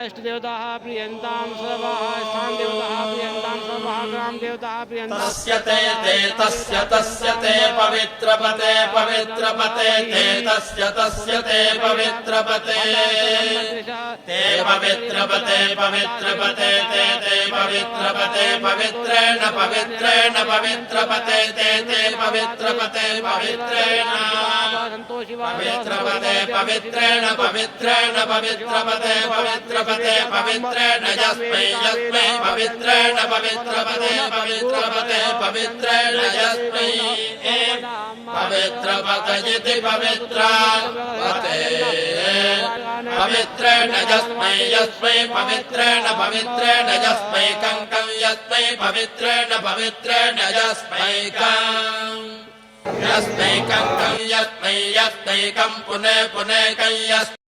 इष्टदेवताः प्रियन्तां सर्वाः स्थान देवताः प्रियन्तां सर्वाः ग्राम देवताः प्रियन्तां तस्य ते पवित्रपते पवित्रपते ते तस्य ते पवित्रपते ते पवित्रपते पवित्रपते ते पवित्रपते पवित्रेण पवित्रेण पवित्रपते ते पवित्रपते पवित्रेण पवित्रपते पवित्रेण पवित्रेण पवित्रपते पवित्रपते पवित्रेण यस्मै यस्मै पवित्रेण पवित्रपते पवित्रपते पवित्रेण यस्मै पवित्रपतयिति पवित्रपते पवित्रेण यस्मै यस्मै पवित्रेण पवित्रेण यस्मै कं यस्मै पवित्रेण पवित्रेण यस्मै यस्मै कं यस्मै यस्मै कं पुनः पुनः कं यस्मै